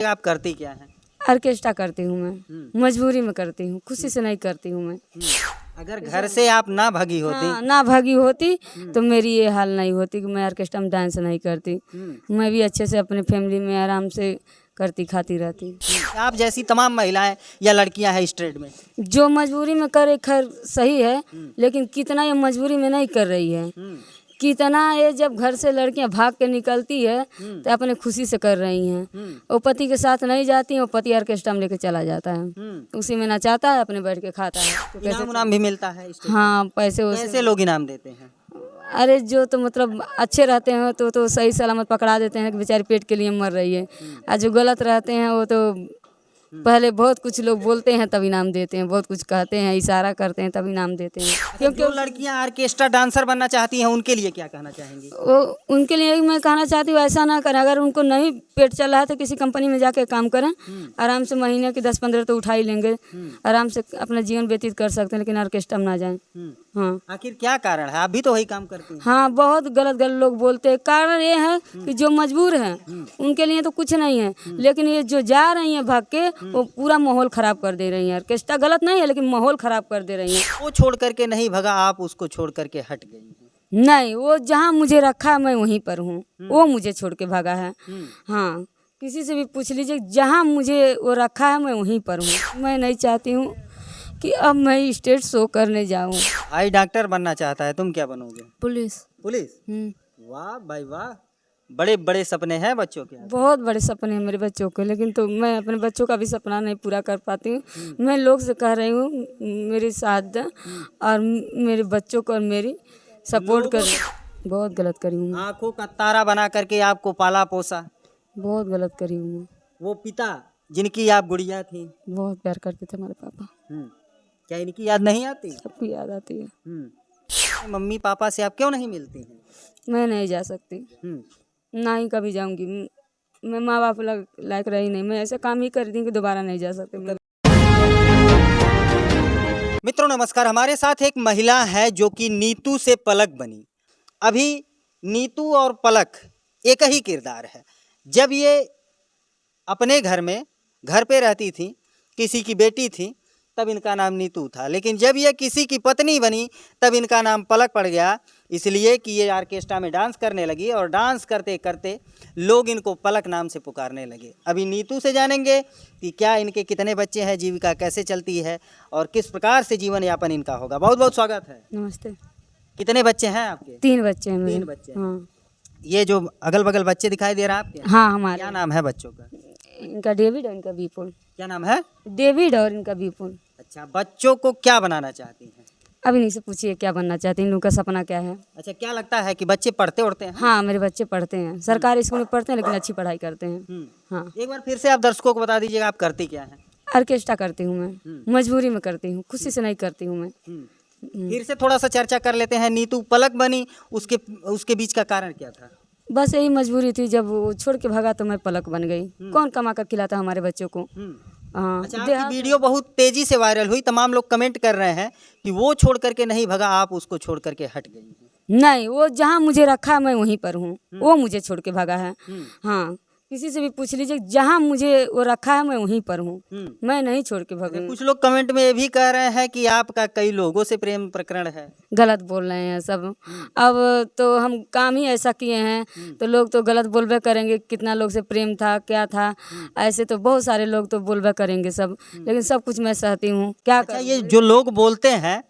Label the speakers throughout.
Speaker 1: आप करती क्या हैं?
Speaker 2: ऑर्केस्ट्रा करती हूँ मैं, मजबूरी में करती हूँ, खुशी से नहीं करती हूँ मैं।
Speaker 1: अगर घर से आप ना भागी होती
Speaker 2: हाँ, ना भागी होती तो मेरी ये हाल नहीं होती कि मैं ऑर्केस्ट्रा में डांस नहीं करती। मैं भी अच्छे से अपने फैमिली में आराम से करती खाती रहती।
Speaker 1: आप जैसी तमाम महिलाएं या लड़कियां हैं इस ट्रेड में।
Speaker 2: जो मजबूरी में करे खैर सही है, लेकिन कितना ये मजबूरी में नहीं कर रही है। कितना ये जब घर से लड़कियां भाग के निकलती है तो अपने खुशी से कर रही हैं। वो पति के साथ नहीं जाती है, वो पति ऑर्केस्ट्रा में लेके चला जाता है, उसी में नचाता है, अपने बैठ के खाता है। तो
Speaker 1: इनाम उनाम भी मिलता है इस ट्रेड में?
Speaker 2: हाँ, पैसे वैसे
Speaker 1: कैसे लोग इनाम देते हैं?
Speaker 2: अरे जो तो मतलब अच्छे रहते हैं तो सही सलामत पकड़ा देते हैं कि बेचारी पेट के लिए मर रही है। और जो गलत रहते हैं वो तो पहले बहुत कुछ लोग बोलते हैं तब इनाम देते हैं, बहुत कुछ कहते हैं, इशारा करते हैं तब इनाम देते हैं।
Speaker 1: क्योंकि जो लड़कियां ऑर्केस्ट्रा डांसर बनना चाहती हैं उनके लिए क्या कहना चाहेंगी?
Speaker 2: वो उनके लिए मैं कहना चाहती हूँ ऐसा ना करें। अगर उनको नहीं पेट चल रहा है तो किसी कंपनी में जाके काम करें, आराम से महीने के 10-15 तो उठा ही लेंगे, आराम से अपना जीवन व्यतीत कर सकते हैं, लेकिन ऑर्केस्ट्रा में ना जाएं। हाँ,
Speaker 1: आखिर क्या कारण है? आप भी तो वही काम करती हैं।
Speaker 2: हाँ, बहुत गलत गलत लोग बोलते हैं। कारण ये है कि जो मजबूर हैं उनके लिए तो कुछ नहीं है, लेकिन ये जो जा रही हैं भाग के वो पूरा माहौल खराब कर दे रही हैं। ऑर्केस्ट्रा गलत नहीं है, लेकिन माहौल खराब कर दे रही हैं।
Speaker 1: वो छोड़ करके नहीं भगा, आप उसको छोड़ करके हट गई हैं।
Speaker 2: नहीं, वो जहाँ मुझे रखा है मैं वहीं पर हूँ, वो मुझे छोड़ के भागा है। हाँ, किसी से भी पूछ लीजिए, जहाँ मुझे वो रखा है मैं वहीं पर हूँ। मैं नहीं चाहती हूँ कि अब मैं स्टेज शो करने जाऊँ।
Speaker 1: भाई डॉक्टर बनना चाहता है, तुम क्या बनोगे?
Speaker 2: पुलिस।
Speaker 1: पुलिस? वाह भाई वाह, बड़े बड़े सपने हैं बच्चों के।
Speaker 2: बहुत बड़े सपने हैं मेरे बच्चों के, लेकिन तो मैं अपने बच्चों का भी सपना नहीं पूरा कर पाती हूँ। मैं लोग से कह रही हूँ मेरी साथ दें और मेरे बच्चों को और मेरी सपोर्ट करें। बहुत गलत करी हूँ मैं,
Speaker 1: आंखों का तारा बना करके आपको पाला पोसा,
Speaker 2: बहुत गलत करी हूँ मैं।
Speaker 1: वो पिता जिनकी आप गुड़िया थी,
Speaker 2: बहुत प्यार करते थे हमारे पापा।
Speaker 1: क्या इनकी याद नहीं आती?
Speaker 2: सबको याद आती है।
Speaker 1: मम्मी पापा से आप क्यों नहीं मिलती हैं?
Speaker 2: मैं नहीं जा सकती, ना ही कभी जाऊंगी। मैं माँ बाप लायक रही नहीं, मैं ऐसे काम ही कर दी कि दोबारा नहीं जा सकती।
Speaker 1: मित्रों नमस्कार, हमारे साथ एक महिला है जो कि नीतू से पलक बनी। अभी नीतू और पलक एक ही किरदार है। जब ये अपने घर पे रहती थी, किसी की बेटी थी, तब इनका नाम नीतू था, लेकिन जब ये किसी की पत्नी बनी तब इनका नाम पलक पड़ गया, इसलिए कि ये ऑर्केस्ट्रा में डांस करने लगी और डांस करते करते लोग इनको पलक नाम से पुकारने लगे। अभी नीतू से जानेंगे कि क्या इनके कितने बच्चे हैं, जीविका कैसे चलती है और किस प्रकार से जीवन यापन इनका होगा। बहुत बहुत स्वागत है।
Speaker 2: नमस्ते।
Speaker 1: कितने बच्चे हैं आपके?
Speaker 2: 3 बच्चे हैं मेरे।
Speaker 1: 3 बच्चे।
Speaker 2: हाँ,
Speaker 1: ये जो अगल बगल बच्चे दिखाई दे रहा है आपके?
Speaker 2: हाँ, हमारे।
Speaker 1: क्या नाम है बच्चों का?
Speaker 2: इनका डेविड और इनका विपुल।
Speaker 1: क्या नाम है?
Speaker 2: डेविड और इनका विपुल।
Speaker 1: अच्छा, बच्चों को क्या बनाना चाहती हैं?
Speaker 2: अभी नहीं से पूछिए क्या बनना चाहते हैं, इन लोगों का सपना क्या है।
Speaker 1: अच्छा, क्या लगता है कि बच्चे पढ़ते उड़ते हैं?
Speaker 2: हाँ, मेरे बच्चे पढ़ते हैं, सरकारी स्कूल में पढ़ते हैं, लेकिन अच्छी पढ़ाई करते हैं। हाँ,
Speaker 1: एक बार फिर से आप दर्शकों को बता दीजिएगा आप करती क्या हैं?
Speaker 2: ऑर्केस्ट्रा करती हूँ मैं, मजबूरी में करती हूँ, खुशी से नहीं करती हूँ मैं।
Speaker 1: फिर से थोड़ा सा चर्चा कर लेते हैं। नीतू पलक बनी, उसके बीच का कारण क्या था?
Speaker 2: बस यही मजबूरी थी, जब वो छोड़ के भागा तो मैं पलक बन गई। कौन कमा कर खिलाता हमारे बच्चों को। हाँ,
Speaker 1: अच्छा, आपकी वीडियो बहुत तेजी से वायरल हुई, तमाम लोग कमेंट कर रहे हैं कि वो छोड़ करके नहीं भगा, आप उसको छोड़ करके हट गई हैं।
Speaker 2: नहीं, वो जहाँ मुझे रखा है मैं वहीं पर हूँ, वो मुझे छोड़ के भागा है। हाँ, किसी से भी पूछ लीजिए, जहाँ मुझे वो रखा है मैं वहीं पर हूँ, मैं नहीं छोड़ के भागी।
Speaker 1: कुछ लोग कमेंट में ये भी कह रहे हैं कि आपका कई लोगों से प्रेम प्रकरण है।
Speaker 2: गलत बोल रहे हैं सब। अब तो हम काम ही ऐसा किए हैं तो लोग तो गलत बोलबे करेंगे, कितना लोग से प्रेम था क्या था, ऐसे तो बहुत सारे लोग तो बोलबे करेंगे सब, लेकिन सब कुछ मैं सहती हूँ। क्या
Speaker 1: अच्छा, ये जो लोग बोलते हैं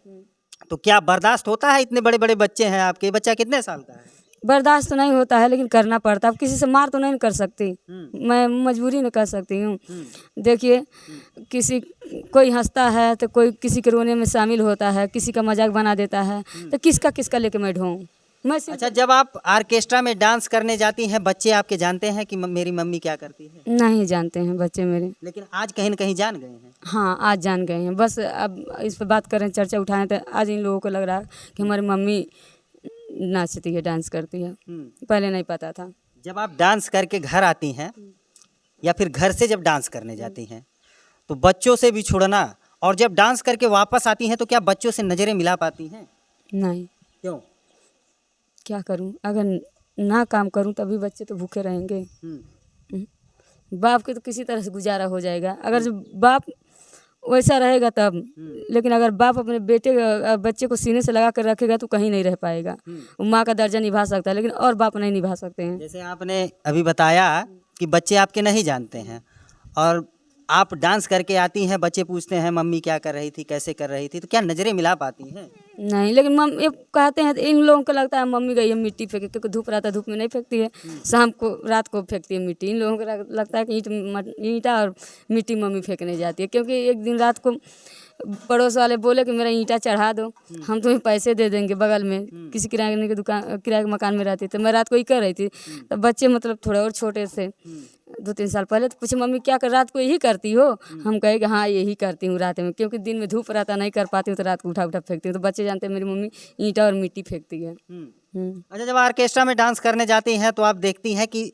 Speaker 1: तो क्या बर्दाश्त होता है? इतने बड़े बड़े बच्चे हैं आपके, बच्चा कितने साल का है?
Speaker 2: बर्दाश्त तो नहीं होता है, लेकिन करना पड़ता है। अब किसी से मार तो नहीं कर सकती, मैं मजबूरी में कर सकती हूँ। देखिए, किसी कोई हंसता है तो कोई किसी के रोने में शामिल होता है, किसी का मजाक बना देता है, तो किसका लेके मैं ढोऊं?
Speaker 1: अच्छा, जब आप ऑर्केस्ट्रा में डांस करने जाती हैं, बच्चे आपके जानते हैं कि मेरी मम्मी क्या करती है?
Speaker 2: नहीं जानते हैं बच्चे मेरे,
Speaker 1: लेकिन आज कहीं न कहीं जान गए हैं।
Speaker 2: हाँ, आज जान गए हैं। बस अब इस पर बात करें, चर्चा उठाएं तो आज इन लोगों को लग रहा है कि हमारी मम्मी नाचती है, डांस करती है। पहले नहीं पता था।
Speaker 1: जब आप डांस करके घर आती हैं या फिर घर से जब डांस करने जाती हैं तो बच्चों से भी छुड़ना, और जब डांस करके वापस आती हैं तो क्या बच्चों से नज़रें मिला पाती हैं?
Speaker 2: नहीं।
Speaker 1: क्यों?
Speaker 2: क्या करूं, अगर ना काम करूं तभी बच्चे तो भूखे रहेंगे। बाप के तो किसी तरह से गुजारा हो जाएगा, अगर जो बाप वैसा रहेगा तब। लेकिन अगर बाप अपने बच्चे को सीने से लगा कर रखेगा तो कहीं नहीं रह पाएगा। वो माँ का दर्जा निभा सकता है लेकिन और बाप नहीं निभा सकते हैं।
Speaker 1: जैसे आपने अभी बताया कि बच्चे आपके नहीं जानते हैं और आप डांस करके आती हैं, बच्चे पूछते हैं मम्मी क्या कर रही थी, कैसे कर रही थी, तो क्या नज़रें मिला पाती हैं?
Speaker 2: नहीं, लेकिन ये कहते हैं, इन लोगों को लगता है मम्मी गई है मिट्टी फेंके, क्योंकि धूप रहता है, धूप में नहीं फेंकती है, शाम को रात को फेंकती है मिट्टी। इन लोगों को लगता है कि ईंटा और मिट्टी मम्मी फेंकने जाती है, क्योंकि एक दिन रात को पड़ोस वाले बोले कि मेरा ईंटा चढ़ा दो, हम तुम्हें पैसे दे देंगे। बगल में किसी किराए की दुकान, किराए के मकान में रहती, तो मैं रात को ही कर रही थी। तो बच्चे मतलब थोड़े और छोटे से 2-3 साल पहले, तो पूछे मम्मी क्या कर, रात को यही करती हो? हम कहे कि हाँ यही करती हूँ रात में, क्योंकि दिन में धूप रहता नहीं कर पाती हूँ, तो रात को उठा उठा फेंकती हूँ। तो बच्चे जानते हैं मेरी मम्मी ईंटा और मिट्टी फेंकती है।
Speaker 1: अच्छा, जब ऑर्केस्ट्रा में डांस करने जाती हैं तो आप देखती हैं कि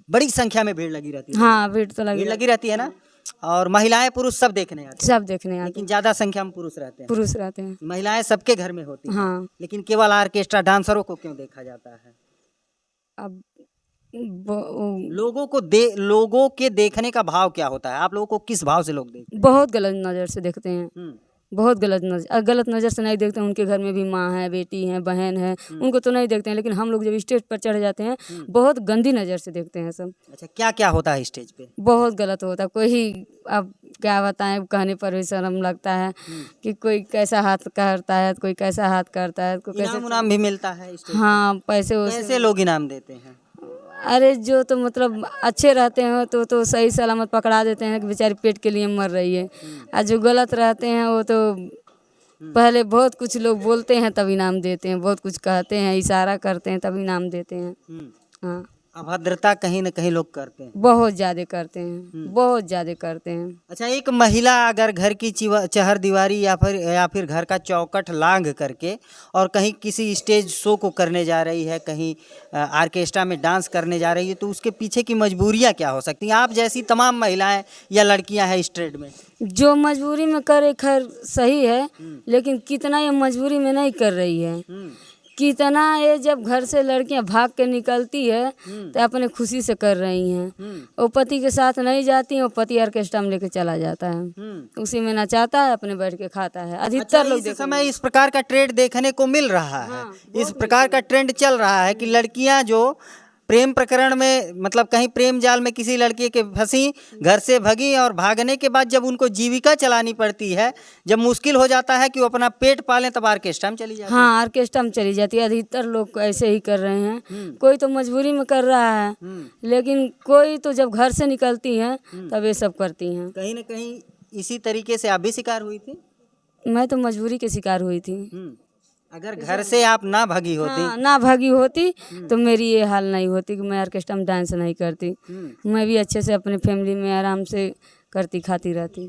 Speaker 1: बड़ी संख्या में भीड़ लगी रहती है।
Speaker 2: हाँ, भीड़ तो
Speaker 1: भीड़ लगी रहती है ना, और महिलाएं पुरुष सब देखने आते हैं,
Speaker 2: सब देखने आते
Speaker 1: लेकिन ज्यादा संख्या में पुरुष रहते हैं।
Speaker 2: पुरुष रहते हैं।
Speaker 1: महिलाएं सबके घर में होती हैं,
Speaker 2: हाँ।
Speaker 1: लेकिन केवल ऑर्केस्ट्रा डांसरों को क्यों देखा जाता है?
Speaker 2: अब
Speaker 1: लोगों के देखने का भाव क्या होता है? आप लोगों को किस भाव से लोग देखते
Speaker 2: बहुत गलत नज़र से देखते हैं।
Speaker 1: हैं?
Speaker 2: बहुत गलत नज़र से नहीं देखते हैं। उनके घर में भी माँ है, बेटी है, बहन है, उनको तो नहीं देखते हैं, लेकिन हम लोग जब स्टेज पर चढ़ जाते हैं बहुत गंदी नज़र से देखते हैं सब।
Speaker 1: अच्छा, क्या क्या होता है स्टेज पे?
Speaker 2: बहुत गलत होता है। कोई अब क्या बताएं, कहने पर भी शर्म लगता है कि कोई कैसा हाथ करता है, कोई कैसा हाथ करता है, कोई कैसे।
Speaker 1: इनाम भी मिलता है स्टेज पे?
Speaker 2: हाँ, पैसे
Speaker 1: कैसे लोग इनाम देते हैं?
Speaker 2: अरे जो तो मतलब अच्छे रहते हैं तो सही सलामत पकड़ा देते हैं कि बेचारी पेट के लिए मर रही है। और जो गलत रहते हैं वो तो पहले बहुत कुछ लोग बोलते हैं तब इनाम देते हैं, बहुत कुछ कहते हैं, इशारा करते हैं तब इनाम देते हैं। हाँ,
Speaker 1: अभद्रता कहीं न कहीं लोग करते हैं।
Speaker 2: बहुत ज़्यादा करते हैं, बहुत ज़्यादा करते हैं।
Speaker 1: अच्छा, एक महिला अगर घर की चहर दीवारी या फिर घर का चौखट लांघ करके और कहीं किसी स्टेज शो को करने जा रही है, कहीं ऑर्केस्ट्रा में डांस करने जा रही है, तो उसके पीछे की मजबूरियां क्या हो सकती हैं? आप जैसी तमाम महिलाएं या लड़कियां हैं इस ट्रेड में।
Speaker 2: जो मजबूरी में करे खैर सही है, लेकिन कितना ये मजबूरी में नहीं कर रही है। कितना ये जब घर से लड़कियां भाग के निकलती है तो अपने खुशी से कर रही हैं। वो पति के साथ नहीं जाती हैं, वो पति ऑर्केस्ट्रा में लेके चला जाता है, उसी में नचाता है, अपने बैठ के खाता है। अधिकतर लोग
Speaker 1: इस समय इस प्रकार का ट्रेंड देखने को मिल रहा है। इस प्रकार का ट्रेंड चल रहा है कि लड़कियां जो प्रेम प्रकरण में, मतलब कहीं प्रेम जाल में किसी लड़के के फंसी, घर से भगी, और भागने के बाद जब उनको जीविका चलानी पड़ती है, जब मुश्किल हो जाता है कि वो अपना पेट पालें, तब ऑर्केस्ट्रा में चली जाती है।
Speaker 2: हाँ, ऑर्केस्ट्रा में चली जाती है। अधिकतर लोग ऐसे ही कर रहे हैं। कोई तो मजबूरी में कर रहा है, लेकिन कोई तो जब घर से निकलती हैं तब ये सब करती हैं।
Speaker 1: कहीं न कहीं इसी तरीके से आप भी शिकार हुई थी?
Speaker 2: मैं तो मजबूरी के शिकार हुई थी।
Speaker 1: अगर घर से आप ना भागी होती,
Speaker 2: हाँ, ना भागी होती तो मेरी ये हाल नहीं होती कि मैं ऑर्केस्ट्रा में डांस नहीं करती। मैं भी अच्छे से अपने फैमिली में आराम से करती खाती रहती।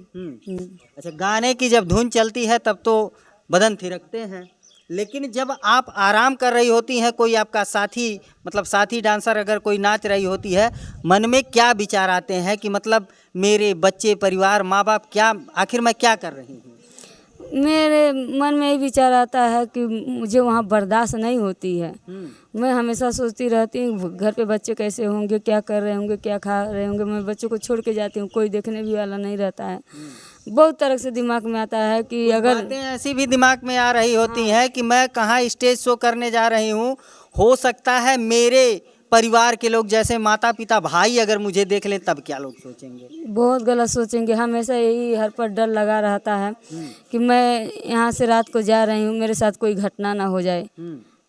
Speaker 1: अच्छा, गाने की जब धुन चलती है तब तो बदन थिरकते हैं, लेकिन जब आप आराम कर रही होती हैं, कोई आपका साथी, मतलब साथी डांसर अगर कोई नाच रही होती है, मन में क्या विचार आते हैं कि मतलब मेरे बच्चे, परिवार, माँ बाप, क्या आखिर मैं क्या कर रही हूँ?
Speaker 2: मेरे मन में यही विचार आता है कि मुझे वहाँ बर्दाश्त नहीं होती है। मैं हमेशा सोचती रहती हूँ घर पे बच्चे कैसे होंगे, क्या कर रहे होंगे, क्या खा रहे होंगे। मैं बच्चों को छोड़ के जाती हूँ, कोई देखने भी वाला नहीं रहता है। बहुत तरह से दिमाग में आता है कि अगर
Speaker 1: बातें ऐसी भी दिमाग में आ रही होती हैं कि मैं कहाँ स्टेज शो करने जा रही हूँ, हो सकता है मेरे परिवार के लोग, जैसे माता पिता, भाई, अगर मुझे देख लें तब क्या लोग सोचेंगे?
Speaker 2: बहुत गलत सोचेंगे। हमेशा यही हर पर डर लगा रहता है कि मैं यहाँ से रात को जा रही हूँ, मेरे साथ कोई घटना ना हो जाए।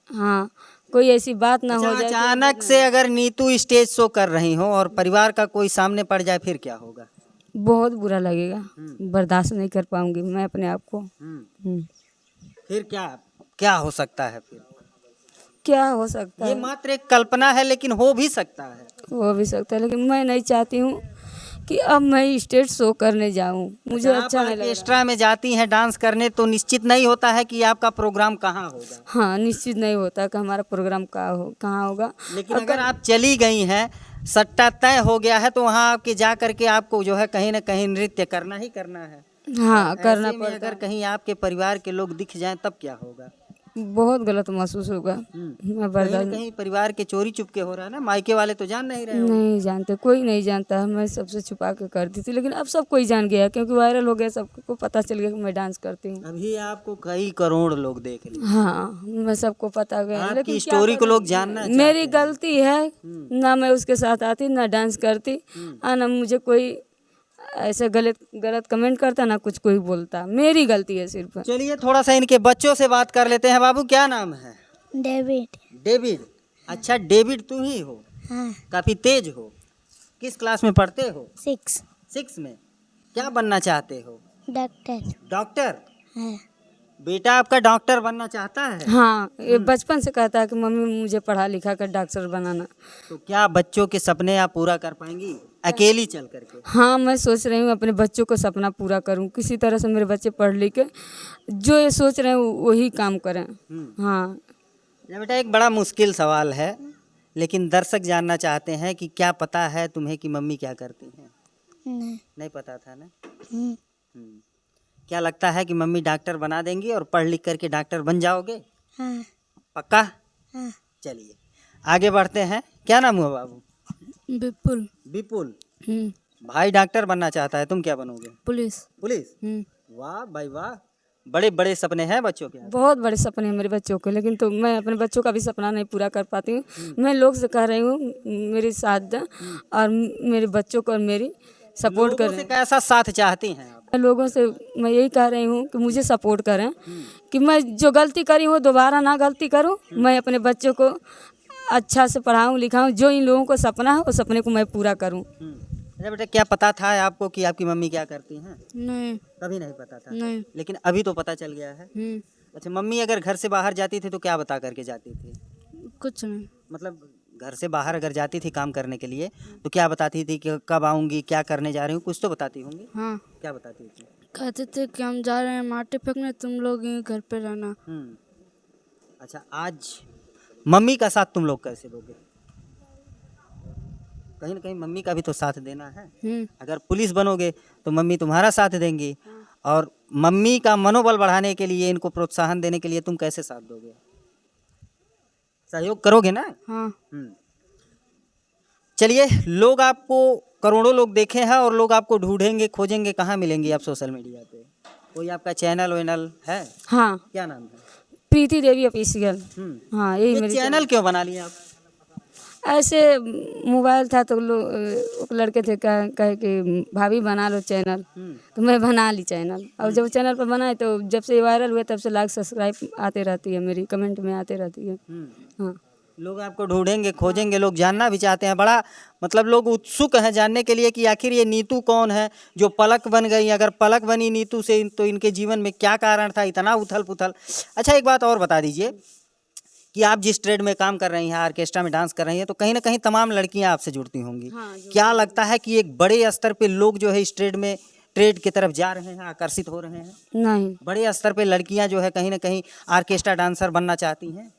Speaker 2: हाँ, कोई ऐसी बात ना हो जाए।
Speaker 1: अचानक से अगर नीतू स्टेज शो कर रही हो और परिवार का कोई सामने पड़ जाए, फिर क्या होगा?
Speaker 2: बहुत बुरा लगेगा, बर्दाश्त नहीं कर पाऊंगी मैं अपने आप को।
Speaker 1: फिर क्या क्या हो सकता है? फिर
Speaker 2: क्या हो सकता
Speaker 1: ये
Speaker 2: है?
Speaker 1: मात्र एक कल्पना है, लेकिन हो भी सकता है।
Speaker 2: हो भी सकता है, लेकिन मैं नहीं चाहती हूँ कि अब मैं स्टेज शो करने जाऊँ। मुझे अच्छा नहीं लग रहा।
Speaker 1: ऑर्केस्ट्रा में जाती हैं डांस करने तो निश्चित नहीं होता है कि आपका प्रोग्राम कहाँ होगा।
Speaker 2: हाँ, निश्चित नहीं होता कि हमारा प्रोग्राम कहाँ होगा।
Speaker 1: लेकिन अगर आप चली गई हैं, सट्टा तय हो गया है, तो वहाँ आपके जा करके आपको जो है कहीं ना कहीं नृत्य करना ही करना है।
Speaker 2: हाँ, करना
Speaker 1: ऐसे में
Speaker 2: पड़ता
Speaker 1: अगर कहीं आपके परिवार के लोग दिख जाएं तब क्या होगा?
Speaker 2: बहुत गलत महसूस होगा। मैं
Speaker 1: कहीं ना
Speaker 2: बर्दाश्त
Speaker 1: कहीं परिवार के चोरी चुपके हो रहा है ना, मायके वाले तो जान नहीं रहे हो।
Speaker 2: नहीं जानते, कोई नहीं जानता। मैं सबसे छुपा के करती थी, लेकिन अब सब कोई जान गया क्योंकि वायरल हो गया, सबको पता चल गया कि मैं डांस करती हूँ।
Speaker 1: अभी आपको कई करोड़ लोग देख लिए,
Speaker 2: हाँ, मैं सबको पता गया,
Speaker 1: आपकी
Speaker 2: लेकिन क्या
Speaker 1: स्टोरी को
Speaker 2: करूं?
Speaker 1: लोग जानना चाहते
Speaker 2: मेरी
Speaker 1: हैं।
Speaker 2: गलती है, ना मैं उसके साथ आती, ना डांस करती, और ना मुझे कोई ऐसे गलत गलत कमेंट करता, ना कुछ कोई बोलता। मेरी गलती है सिर्फ।
Speaker 1: चलिए थोड़ा सा इनके बच्चों से बात कर लेते हैं। बाबू क्या नाम है?
Speaker 3: डेविड।
Speaker 1: डेविड। अच्छा डेविड तू ही हो,
Speaker 3: हाँ,
Speaker 1: काफी तेज हो। किस क्लास में पढ़ते हो?
Speaker 3: 6।
Speaker 1: 6 में। क्या बनना चाहते हो?
Speaker 3: डॉक्टर।
Speaker 1: डॉक्टर।
Speaker 3: हाँ,
Speaker 1: बेटा आपका डॉक्टर बनना चाहता है?
Speaker 2: हाँ, ये बचपन से कहता है कि मम्मी मुझे पढ़ा लिखा कर डॉक्टर बनाना।
Speaker 1: तो क्या बच्चों के सपने आप पूरा कर पाएंगी अकेली चल करके?
Speaker 2: हाँ, मैं सोच रही हूँ अपने बच्चों को सपना पूरा करूँ, किसी तरह से मेरे बच्चे पढ़ लिख के जो ये सोच रहे हैं वही काम करें। हाँ,
Speaker 1: ये बेटा एक बड़ा मुश्किल सवाल है, लेकिन दर्शक जानना चाहते हैं कि क्या पता है तुम्हें कि मम्मी क्या करती हैं?
Speaker 3: नहीं।
Speaker 1: नहीं पता था ना?
Speaker 3: हम्म,
Speaker 1: क्या लगता है कि मम्मी डॉक्टर बना देंगी और पढ़ लिख करके डॉक्टर बन जाओगे?
Speaker 3: हाँ,
Speaker 1: पक्का?
Speaker 3: हाँ।
Speaker 1: चलिए आगे बढ़ते हैं। क्या नाम हुआ बाबू?
Speaker 2: विपुल।
Speaker 1: विपुल। भाई डॉक्टर बनना चाहता है, तुम क्या बनोगे?
Speaker 2: पुलिस।
Speaker 1: पुलिस। वाह भाई वाह, बड़े बड़े सपने हैं बच्चों के।
Speaker 2: बहुत बड़े सपने हैं मेरे बच्चों के, लेकिन तो मैं अपने बच्चों का भी सपना नहीं पूरा कर पाती हूँ। मैं लोग से कह रही हूँ मेरी साथ दें और मेरे बच्चों को और मेरी सपोर्ट
Speaker 1: लोगों से
Speaker 2: करें।
Speaker 1: कैसा साथ चाहती हैं आप?
Speaker 2: मैं लोगों से मैं यही कह रही हूँ कि मुझे सपोर्ट करें, कि मैं जो गलती करी हूँ दोबारा ना गलती करूँ। मैं अपने बच्चों को अच्छा से पढ़ाऊँ लिखाऊँ, जो इन लोगों को सपना है उस सपने को मैं पूरा करूँ।
Speaker 1: अच्छा बेटा क्या पता था आपको कि आपकी मम्मी क्या करती हैं?
Speaker 2: नहीं।
Speaker 1: कभी नहीं पता था।
Speaker 2: नहीं।
Speaker 1: लेकिन अभी तो पता चल गया है। अच्छा मम्मी अगर घर से बाहर जाती थी तो क्या बता करके जाती थी?
Speaker 2: कुछ नहीं।
Speaker 1: मतलब घर से बाहर अगर जाती थी काम करने के लिए तो क्या बताती थी कि कब आऊँगी, क्या करने जा रही हूँ, कुछ तो बताती होंगी।
Speaker 2: हाँ,
Speaker 1: क्या बताती थी?
Speaker 2: कहते थे कि हम जा रहे हैं माटी फेंकने, तुम लोग यहीं घर पे रहना।
Speaker 1: अच्छा आज मम्मी का साथ तुम लोग कैसे दोगे? कहीं ना कहीं मम्मी का भी तो साथ देना है। अगर पुलिस बनोगे तो मम्मी तुम्हारा साथ देंगी, और मम्मी का मनोबल बढ़ाने के लिए, इनको प्रोत्साहन देने के लिए तुम कैसे साथ दोगे? सहयोग करोगे ना?
Speaker 2: हाँ।
Speaker 1: चलिए लोग आपको, करोड़ों लोग देखे हैं और लोग आपको ढूंढेंगे खोजेंगे, कहाँ मिलेंगी आप सोशल मीडिया पे? कोई आपका चैनल वैनल है?
Speaker 2: हाँ,
Speaker 1: क्या नाम है?
Speaker 2: प्रीति देवी ऑफिशियल। हाँ, यही
Speaker 1: ये
Speaker 2: मेरी
Speaker 1: चैनल क्यों बना लिया आप?
Speaker 2: ऐसे मोबाइल था तो लोग लड़के थे कहे कि भाभी बना लो चैनल, तो मैं बना ली चैनल। और जब चैनल पर बनाए तो जब से वायरल हुए तब से लाइक सब्सक्राइब आते रहती है, मेरी कमेंट में आते रहती है। हाँ,
Speaker 1: लोग आपको ढूंढेंगे खोजेंगे, लोग जानना भी चाहते हैं। बड़ा मतलब लोग उत्सुक हैं जानने के लिए कि आखिर ये नीतू कौन है जो पलक बन गई। अगर पलक बनी नीतू से तो इनके जीवन में क्या कारण था इतना उथल पुथल। अच्छा एक बात और बता दीजिए कि आप जिस ट्रेड में काम कर रही हैं, ऑर्केस्ट्रा में डांस कर रही हैं, तो कहीं ना कहीं तमाम लड़कियां आपसे जुड़ती होंगी।
Speaker 2: हाँ,
Speaker 1: क्या लगता है कि एक बड़े स्तर पे लोग जो है इस ट्रेड की तरफ जा रहे हैं, आकर्षित हो रहे हैं?
Speaker 2: नहीं।
Speaker 1: बड़े स्तर पे लड़कियां जो है कहीं ना कहीं ऑर्केस्ट्रा डांसर बनना चाहती हैं।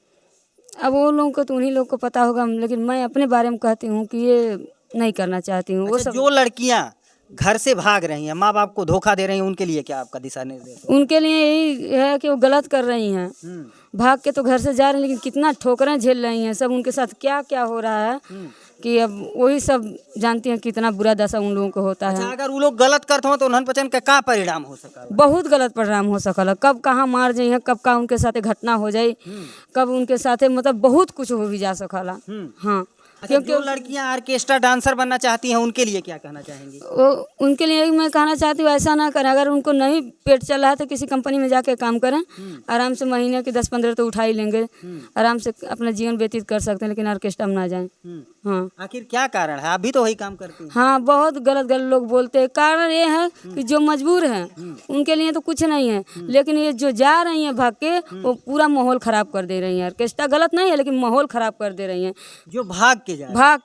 Speaker 2: अब वो लोगों को तो उन्हीं लोग को पता होगा, लेकिन मैं अपने बारे में कहती हूँ कि ये नहीं करना चाहती हूँ। वो
Speaker 1: अच्छा
Speaker 2: सब
Speaker 1: जो लड़कियां घर से भाग रही हैं, माँ बाप को धोखा दे रही हैं, उनके लिए क्या आपका दिशा निर्देश है?
Speaker 2: उनके लिए यही है कि वो गलत कर रही हैं। भाग के तो घर से जा रही हैं, लेकिन कितना ठोकरें झेल रही हैं। सब उनके साथ क्या क्या हो रहा है कि अब वही सब जानती हैं कितना बुरा दशा उन लोगों को होता
Speaker 1: अच्छा
Speaker 2: है।
Speaker 1: अगर वो लोग गलत करते हो तो उन्हन पचन का क्या परिणाम हो सका?
Speaker 2: बहुत गलत परिणाम हो सकल, कब कहाँ मार जाइए, कब का उनके साथ घटना हो जाए, कब उनके साथ मतलब बहुत कुछ हो भी जा सकला। हाँ,
Speaker 1: अच्छा जो लड़कियां ऑर्केस्ट्रा डांसर बनना चाहती हैं उनके लिए क्या कहना चाहेंगी?
Speaker 2: वो उनके लिए मैं कहना चाहती हूँ ऐसा ना करें। अगर उनको नहीं पेट चल रहा है तो किसी कंपनी में जाके काम करें, आराम से महीने के 10-15 तो उठा ही लेंगे, आराम से अपना जीवन व्यतीत कर सकते हैं, लेकिन ऑर्केस्ट्रा में ना जाएं। हाँ,
Speaker 1: आखिर क्या कारण है? आप भी तो वही काम करती हैं।
Speaker 2: हाँ, बहुत गलत गलत लोग बोलते हैं। कारण ये है कि जो मजबूर हैं उनके लिए तो कुछ नहीं है, लेकिन ये जो जा रही हैं भाग के वो पूरा माहौल खराब कर दे रही हैं। ऑर्केस्ट्रा गलत नहीं है, लेकिन माहौल खराब कर दे रही हैं।
Speaker 1: जो भाग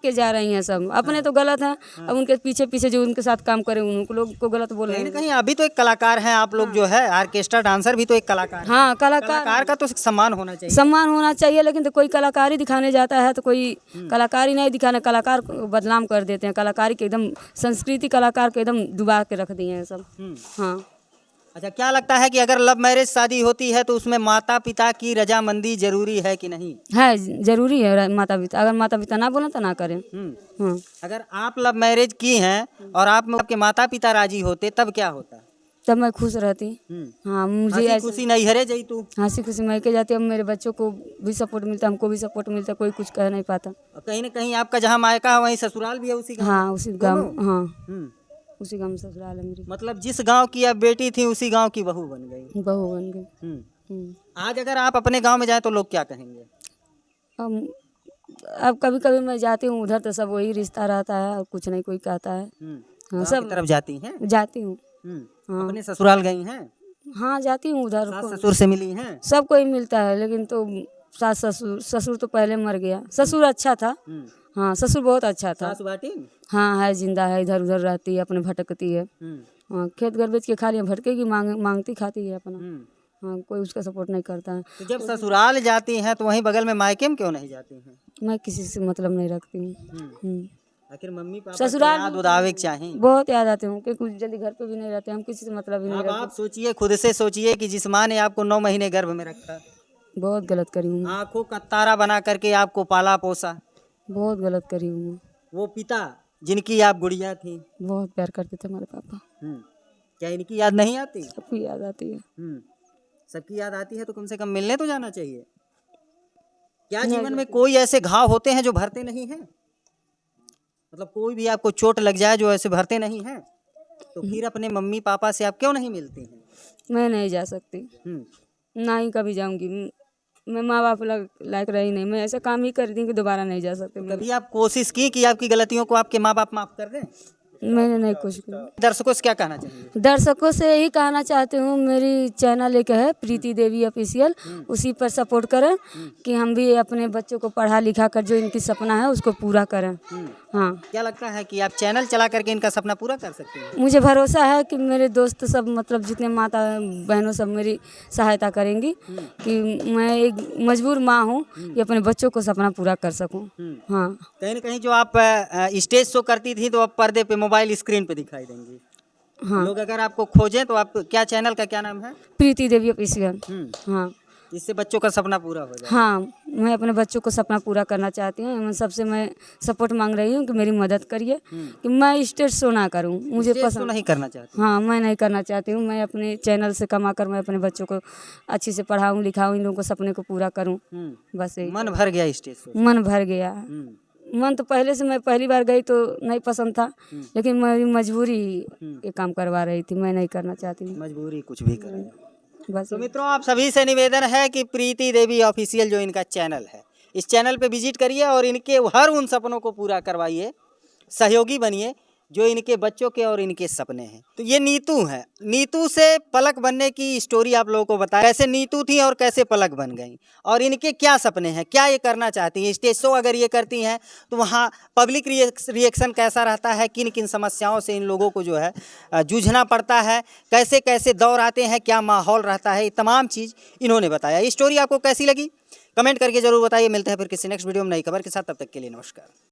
Speaker 1: के जा
Speaker 2: रही हैं सब, अपने तो गलत हैं। अब उनके पीछे पीछे जो उनके साथ काम करे उनको लोग को गलत बोल रहे
Speaker 1: कहीं ना
Speaker 2: हैं।
Speaker 1: कहीं अभी तो एक कलाकार हैं आप लोग, जो है ऑर्केस्ट्रा डांसर भी तो एक कलाकार है।
Speaker 2: हाँ,
Speaker 1: कलाकार का तो सम्मान होना चाहिए।
Speaker 2: सम्मान होना चाहिए, लेकिन तो कोई कलाकारी दिखाने जाता है तो कोई कलाकारी नहीं दिखाना, कलाकार को बदनाम कर देते हैं। कलाकारी के एकदम संस्कृति कलाकार के एकदम डुबा के रख दिए हैं सब। हाँ,
Speaker 1: अच्छा, क्या लगता है कि अगर लव मैरिज शादी होती है तो उसमें माता पिता की रजामंदी जरूरी है कि नहीं?
Speaker 2: है, जरूरी है माता पिता, अगर माता पिता ना बोले तो ना करें। हाँ,
Speaker 1: अगर आप लव मैरिज की हैं और आप में आपके माता पिता राजी होते तब क्या होता?
Speaker 2: तब मैं खुश रहती। हाँ, मुझे
Speaker 1: हंसी
Speaker 2: ऐसे
Speaker 1: खुशी नहीं हरे जई तू।
Speaker 2: हंसी खुशी मैके जाती। अब मेरे बच्चों को भी सपोर्ट मिलता, हमको भी सपोर्ट मिलता, कोई कुछ कह नहीं पाता।
Speaker 1: और कहीं ना कहीं आपका जहाँ मायका है वहीं ससुराल भी है उसी गाँव?
Speaker 2: हाँ, उसी गाँव,
Speaker 1: दोनों?
Speaker 2: हाँ
Speaker 1: हम्म,
Speaker 2: उसी गाँव में ससुराल है मेरी।
Speaker 1: मतलब जिस गांव की आप बेटी थी उसी गांव की बहू बन गई।
Speaker 2: बहू बन गई।
Speaker 1: हम्म। आज अगर आप अपने गांव में जाएं तो लोग क्या कहेंगे?
Speaker 2: अब अब कभी कभी मैं जाती हूँ उधर तो सब वही रिश्ता रहता है और कुछ नहीं कोई कहता है। हाँ,
Speaker 1: गांव की
Speaker 2: सब
Speaker 1: तरफ जाती हैं?
Speaker 2: जाती हूँ। हाँ,
Speaker 1: अपने ससुराल गई हैं?
Speaker 2: हाँ जाती हूँ उधर।
Speaker 1: सास ससुर से मिली हैं?
Speaker 2: सब कोई मिलता है, लेकिन तो सास ससुर, ससुर तो पहले मर गया। ससुर अच्छा था। हाँ, ससुर बहुत अच्छा था।
Speaker 1: सास बाटी?
Speaker 2: हाँ है, जिंदा है, इधर उधर रहती है, अपने भटकती है। हाँ, खेत घर बेच के खा लिया, भटकेगी, मांगती खाती है अपना। हाँ, कोई उसका सपोर्ट नहीं करता है।
Speaker 1: तो जब ससुराल जाती हैं तो वहीं बगल में मायके में क्यों नहीं जाती हैं?
Speaker 2: मैं किसी से मतलब नहीं रखती हूँ।
Speaker 1: आखिर मम्मी पापा
Speaker 2: ससुराल
Speaker 1: की याद उदावे के चाहिए।
Speaker 2: बहुत याद आते हूँ, क्योंकि कुछ जल्दी घर पे भी नहीं रहते, हम किसी से मतलब ही नहीं
Speaker 1: अब आप
Speaker 2: रखते।
Speaker 1: सोचिए, खुद से सोचिए कि जिस माँ ने आपको 9 महीने गर्भ में रखा,
Speaker 2: बहुत गलत करी हूँ मैं।
Speaker 1: आंखों का तारा बना करके आपको पाला पोसा,
Speaker 2: बहुत गलत करी हूँ मैं।
Speaker 1: वो पिता जिनकी आप गुड़िया थी,
Speaker 2: बहुत प्यार करते थे हमारे पापा।
Speaker 1: क्या इनकी याद नहीं आती?
Speaker 2: सबकी याद आती है।
Speaker 1: सबकी याद आती है तो कम से कम मिलने तो जाना चाहिए। क्या
Speaker 2: नहीं
Speaker 1: जीवन में कोई ऐसे घाव होते हैं जो भरते नहीं हैं? मतलब कोई भी आपको चोट लग जाए जो ऐसे भरते नहीं हैं, तो फिर अपने मम्मी पापा से आप क्यों नहीं मिलती हैं?
Speaker 2: मैं नहीं जा सकती, ना ही कभी जाऊंगी। मैं माँ बाप लायक रही नहीं, मैं ऐसा काम ही कर दी कि दोबारा नहीं जा सकती।
Speaker 1: कभी आप कोशिश की कि आपकी गलतियों को आपके माँ बाप माफ कर दें?
Speaker 2: मैंने नहीं कुछ किया।
Speaker 1: दर्शकों से क्या कहना चाहिए?
Speaker 2: दर्शकों से यही कहना चाहती हूँ, मेरी चैनल एक है प्रीति देवी ऑफिशियल, उसी पर सपोर्ट करें कि हम भी अपने बच्चों को पढ़ा लिखा कर जो इनकी सपना है उसको पूरा करें। हाँ,
Speaker 1: क्या लगता है कि आप चैनल चला करके इनका सपना पूरा कर सकते हैं?
Speaker 2: मुझे भरोसा है कि मेरे दोस्त सब, मतलब जितने माता बहनों सब मेरी सहायता करेंगी कि मैं एक मजबूर माँ हूँ कि अपने बच्चों को सपना पूरा कर सकूँ। हाँ,
Speaker 1: कहीं ना कहीं जो आप स्टेज शो करती थी तो अब पर्दे पे, मोबाइल स्क्रीन पे दिखाई देंगी।
Speaker 2: हाँ,
Speaker 1: लोग अगर आपको खोजें तो आप क्या, चैनल का क्या नाम है?
Speaker 2: प्रीति देवी ऑफिशियल। हाँ,
Speaker 1: इससे बच्चों का सपना पूरा हो जाए।
Speaker 2: हाँ, मैं अपने बच्चों को सपना पूरा करना चाहती हूँ। मैं सबसे सपोर्ट मांग रही हूँ कि मेरी मदद करिए कि मैं स्टेज शो ना करूँ, मुझे
Speaker 1: स्टेज शो
Speaker 2: पसंद
Speaker 1: नहीं करना चाहती?
Speaker 2: हाँ, मैं नहीं करना चाहती हूँ। मैं अपने चैनल से कमा कर मैं अपने बच्चों को अच्छी से पढ़ाऊँ लिखाऊँ, इन लोगों को सपने को पूरा करूँ। बस यही।
Speaker 1: मन भर गया स्टेज शो?
Speaker 2: मन भर गया। मन तो पहले से, मैं पहली बार गई तो नहीं पसंद था, लेकिन मेरी मजबूरी ये काम करवा रही थी, मैं नहीं करना चाहती हूँ।
Speaker 1: मजबूरी कुछ भी करे।
Speaker 2: बस
Speaker 1: तो मित्रों, आप सभी से निवेदन है कि प्रीति देवी ऑफिशियल जो इनका चैनल है, इस चैनल पे विजिट करिए और इनके हर उन सपनों को पूरा करवाइए, सहयोगी बनिए जो इनके बच्चों के और इनके सपने हैं। तो ये नीतू है, नीतू से पलक बनने की स्टोरी आप लोगों को बताया, कैसे नीतू थी और कैसे पलक बन गई, और इनके क्या सपने हैं, क्या ये करना चाहती हैं। स्टेज शो अगर ये करती हैं तो वहाँ पब्लिक रिएक्शन कैसा रहता है, किन किन समस्याओं से इन लोगों को जो है जूझना पड़ता है, कैसे कैसे दौर आते हैं, क्या माहौल रहता है, ये तमाम चीज़ इन्होंने बताया। ये स्टोरी आपको कैसी लगी कमेंट करके जरूर बताइए। मिलते हैं फिर किसी नेक्स्ट वीडियो में नई खबर के साथ, तब तक के लिए नमस्कार।